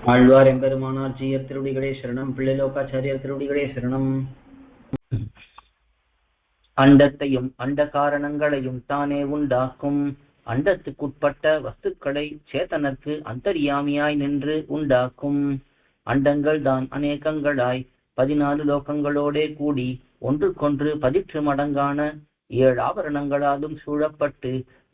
ஆழ்வார் எம்பெருமானார் ஜீயர் திருவடிகளே சரணம். பிள்ளைலோகாச்சாரியர் திருவடிகளே சரணம். அண்டத்தையும் அண்ட காரணங்களையும் தானே உண்டாக்கும். அண்டத்துக்குட்பட்ட வஸ்துக்களை சேத்தனர்க்கு அந்தர்யாமியாய் நின்று உண்டாக்கும். அண்டங்கள் தான் அநேகங்களாய் 14 லோகங்களோடே கூடி ஒன்றுக்கொன்று 18 மடங்கான 7 ஆவரணங்களாலும் சூழப்பட்டு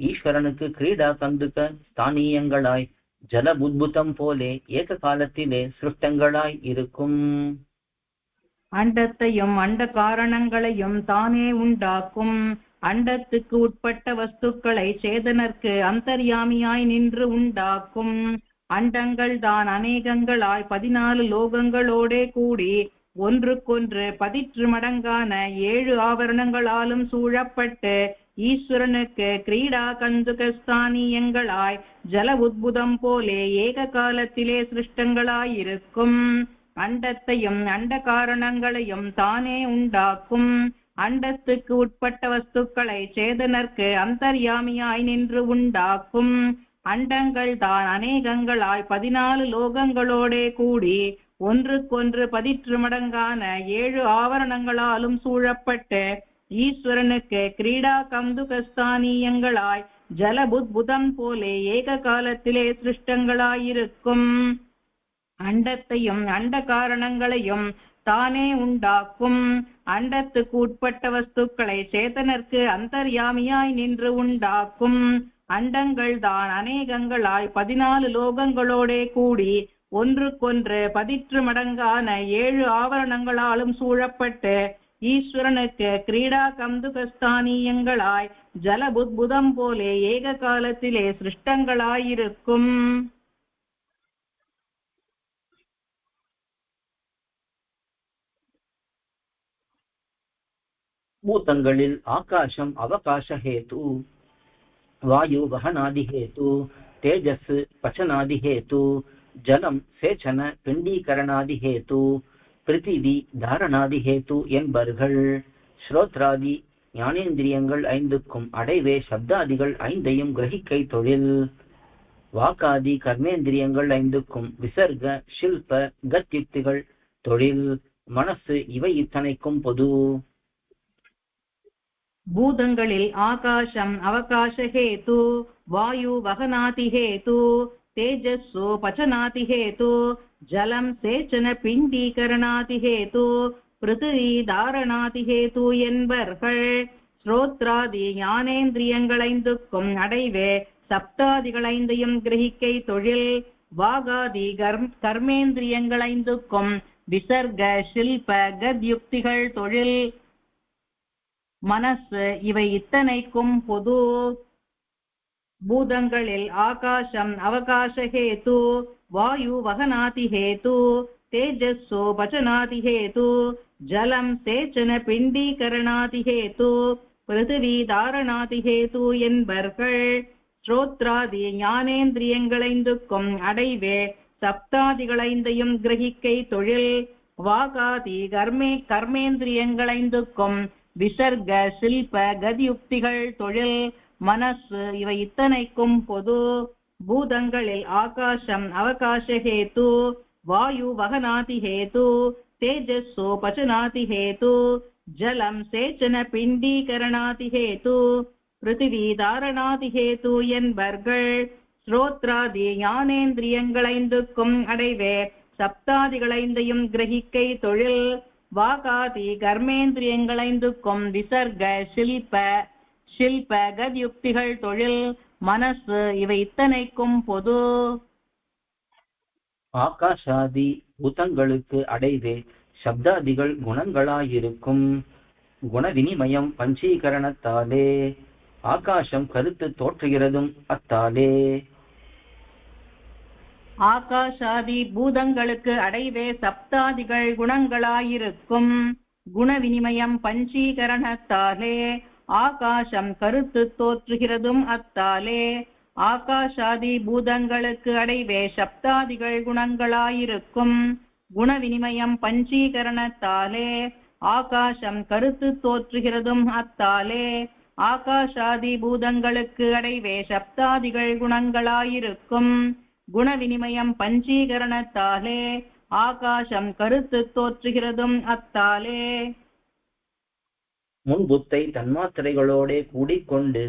ஈஸ்வரனுக்கு கிரீடா கந்துக ஸ்தானியங்களாய் ஜல புத்புதம் போலே ஏக காலத்திலே சிருஷ்டங்களாய் இருக்கும். அண்டத்தையும் அண்ட காரணங்களையும் தானே உண்டாக்கும். அண்டத்துக்கு உட்பட்ட வஸ்துக்களை சேதனர்க்கு அந்தர்யாமியாய் நின்று உண்டாக்கும். அண்டங்கள் தான் அநேகங்களாய் 14 லோகங்களோடே கூடி ஒன்றுக்கொன்று 18 மடங்கான 7 ஆவரணங்களாலும் சூழப்பட்டு ஈஸ்வரனுக்கு கிரீடா கந்துகஸ்தானியங்களாய் ஜல உத்புதம் போலே ஏக காலத்திலே சிருஷ்டங்களாயிருக்கும். அண்டத்தையும் அண்ட காரணங்களையும் தானே உண்டாக்கும். அண்டத்துக்கு உட்பட்ட வஸ்துக்களை சேதனர்க்கு அந்தர்யாமியாய் நின்று உண்டாக்கும். அண்டங்கள் தான் அநேகங்களாய் 14 லோகங்களோடே கூடி ஒன்றுக்கொன்று 18 மடங்கான 7 ஆவரணங்களாலும் சூழப்பட்டு ஈஸ்வரனுக்கு கிரீடா கந்துகஸ்தானியங்களாய் ஜல புத்புதம் போலே ஏக காலத்திலே சிருஷ்டங்களாயிருக்கும். அண்டத்தையும் அண்ட காரணங்களையும் தானே உண்டாக்கும். அண்டத்துக்கு உட்பட்ட வஸ்துக்களை சேதனர்க்கு அந்தர்யாமியாய் நின்று உண்டாக்கும். அண்டங்கள் தான் அநேகங்களாய் 14 லோகங்களோடே கூடி ஒன்றுக்கொன்று 18 மடங்கான 7 ஆவரணங்களாலும் சூழப்பட்டு ஈஸ்வரனுக்கு கிரீடா கந்துகஸ்தானியங்களாய் ஜல புத்புதம் போலே ஏக காலத்திலே சிருஷ்டங்களாயிருக்கும். பூதங்களில் ஆகாசம் அவகாச ஹேது, வாயு வகனாதி ஹேது, தேஜஸ் பச்சனாதி ஹேது, ஜலம் சேச்சன பிண்டீகரணாதி ஹேது, பிருத்திவி தாரணாதி ஹேது என்பர்கள். ஸ்ரோத்ராதி ஞானேந்திரியங்கள் 5க்கும் அடைவே சப்தாதிகள் 5ஐயும் கிரகிக்கை தொழில். வாக்காதி கர்மேந்திரியங்கள் 5க்கும் விசர்க ஷில்ப கத்யுக்திகள் தொழில். மனசு இவை இத்தனைக்கும் பொது. பூதங்களில் ஆகாசம் அவகாச ஹேது, வாயு வகனாதி ஹேது, தேஜஸ்ஸு பச்சனாதி ஹேது, ஜலம் சேச்சன பிண்டீகரணாதி ஹேது, பிருத்திவி தாரணாதி ஹேது என்பர்கள். ஸ்ரோத்ராதி ஞானேந்திரியங்கள் 5க்கும் அடைவே சப்தாதிகள் 5ஐயும் கிரகிக்கை தொழில். வாகாதி கர்மேந்திரியங்கள் 5க்கும் விசர்க ஷில்ப கத்யுக்திகள் தொழில். மனசு இவை இத்தனைக்கும் பொது. பூதங்களில் ஆகாசம் அவகாச ஹேது, வாயு வகனாதி ஹேது, தேஜஸ்ஸு பச்சனாதி ஹேது, ஜலம் சேச்சன பிண்டீகரணாதி ஹேது, பிருத்திவி தாரணாதி ஹேது என்பர்கள். ஸ்ரோத்ராதி ஞானேந்திரியங்கள் 5க்கும் அடைவே சப்தாதிகள் 5ஐயும் கிரகிக்கை தொழில். வாகாதி கர்மேந்திரியங்கள் 5க்கும் விசர்க ஷில்ப கதியுக்திகள் தொழில். மனசு இவை இத்தனைக்கும் பொது. பூதங்களில் ஆகாசம் அவகாச ஹேது, வாயு வகனாதி ஹேது, தேஜஸ்ஸு பச்சனாதி ஹேது, ஜலம் சேச்சன பிண்டீகரணாதி ஹேது, பிருத்திவி தாரணாதி ஹேது என்பர்கள். ஸ்ரோத்ராதி ஞானேந்திரியங்கள் 5க்கும் அடைவே சப்தாதிகள் 5ஐயும் கிரகிக்கை தொழில். வாகாதி கர்மேந்திரியங்கள் 5க்கும் விசர்க ஷில்ப கத்யுக்திகள் தொழில். மனசு இவை இத்தனைக்கும் பொது. ஆகாஷாதி பூதங்களுக்கு அடைவே சப்தாதிகள் குணங்களாயிருக்கும். குண வினிமயம் பஞ்சீகரணத்தாலே. ஆகாசம் கருத்து தோற்றுகிறதும் அத்தாலே. ஆகாஷாதி பூதங்களுக்கு அடைவே சப்தாதிகள் குணங்களாயிருக்கும். குண வினிமயம் பஞ்சீகரணத்தாலே. ஆகாசம் கருத்து தோற்றுகிறதும் அத்தாலே. ஆகாஷாதி பூதங்களுக்கு அடைவே சப்தாதிகள் குணங்களாயிருக்கும். குண வினிமயம் பஞ்சீகரணத்தாலே. ஆகாசம் கருத்து தோற்றுகிறதும் அத்தாலே. ஆகாஷாதி பூதங்களுக்கு அடைவே சப்தாதிகள் குணங்களாயிருக்கும். குணவினிமயம் பஞ்சீகரணத்தாலே ஆகாசம் கருத்து தோற்றுகிறதும் அத்தாலே. முன்புத்தை தன்மாத்திரைகளோடே கூடிக்கொண்டு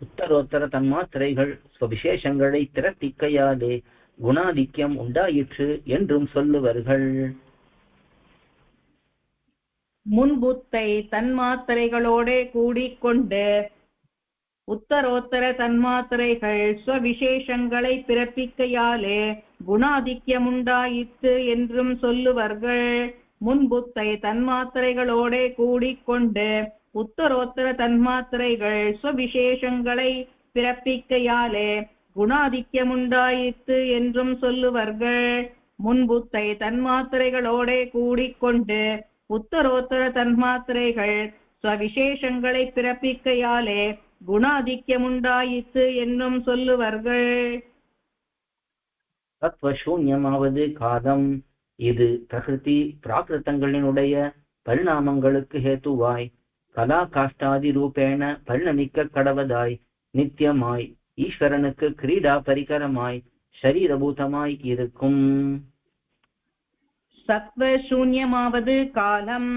உத்தரோத்தர தன்மாத்திரைகள் சுவிசேஷங்களை திறப்பிக்கையாலே குணாதிக்கியம் உண்டாயிற்று என்றும் சொல்லுவர்கள். முன்புத்தை தன்மாத்திரைகளோடே கூடிக்கொண்டு உத்தரோத்தர தன்மாத்திரைகள் ஸ்வவிசேஷங்களை பிறப்பிக்கையாலே குணாதிக்கியமுண்டாயிற்று என்றும் சொல்லுவர்கள். முன்புத்தை தன்மாத்திரைகளோடே கூடிக்கொண்டு உத்தரோத்தர தன்மாத்திரைகள் ஸ்வவிசேஷங்களை பிறப்பிக்கையாலே குணாதிக்கியமுண்டாயிற்று என்றும் சொல்லுவர்கள். முன்புத்தை தன்மாத்திரைகளோடே கூடிக்கொண்டு உத்தரோத்தர தன்மாத்திரைகள் ஸ்வவிசேஷங்களை பிறப்பிக்கையாலே குணாதிக்கியமுண்டாயிற்று என்னும் சொல்லுவர்கள். தத்துவசூன்யமாவது காலம். இது பிரகிருதி பிராகிருதங்களினுடைய பரிணாமங்களுக்கு ஹேத்துவாய் கலா காஷ்டாதி ரூபேண பரிணமிக்க கடவதாய் நித்தியமாய் ஈஸ்வரனுக்கு கிரீடா பரிகரமாய் ஷரீரபூதமாய் இருக்கும். சத்வசூன்யமாவது காலம்.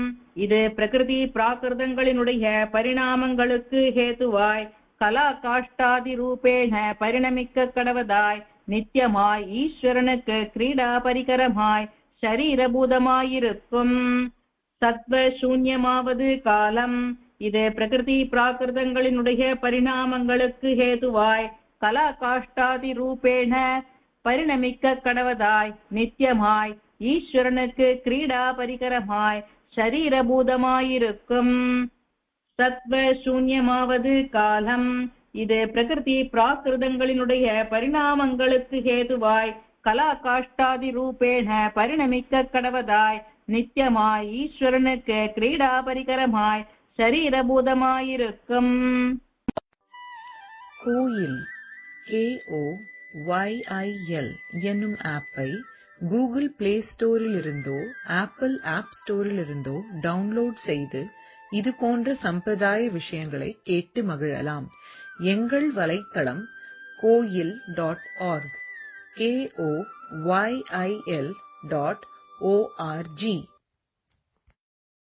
இது பிரகிருதி பிராகிருதங்களினுடைய பரிணாமங்களுக்கு ஹேத்துவாய் கலா காஷ்டாதி ரூபேண பரிணமிக்க கடவதாய் நித்தியமாய் ஈஸ்வரனுக்கு கிரீடா பரிகரமாய் ஷரீரபூதமாயிருக்கும். சத்வசூன்யமாவது காலம். இது பிரகிருதி பிராகிருதங்களினுடைய பரிணாமங்களுக்கு ஹேதுவாய் கலா காஷ்டாதி ரூபேண பரிணமிக்க கடவதாய் நித்தியமாய் ஈஸ்வரனுக்கு கிரீடா பரிகரமாய் ஷரீரபூதமாயிருக்கும். சத்வசூன்யமாவது காலம். இது பிரகிருதி பிராகிருதங்களினுடைய பரிணாமங்களுக்கு ஹேதுவாய் கலா காஷ்டாதி ரூபேண பரிணமிக்க கடவதாய் நித்தியமாய் ஈஸ்வரனுக்கு கிரீடா பரிகரமாய் ஷரீரபூதமாயிருக்கும். கோயில் KOYIL என்னும் ஆப்பை கூகுள் பிளே ஸ்டோரில் இருந்தோ ஆப்பிள் ஆப் ஸ்டோரில் இருந்தோ டவுன்லோட் செய்து இது போன்ற சம்பிரதாய விஷயங்களை கேட்டு மகிழலாம். எங்கள் வலைத்தளம் koil.org KOYIL.org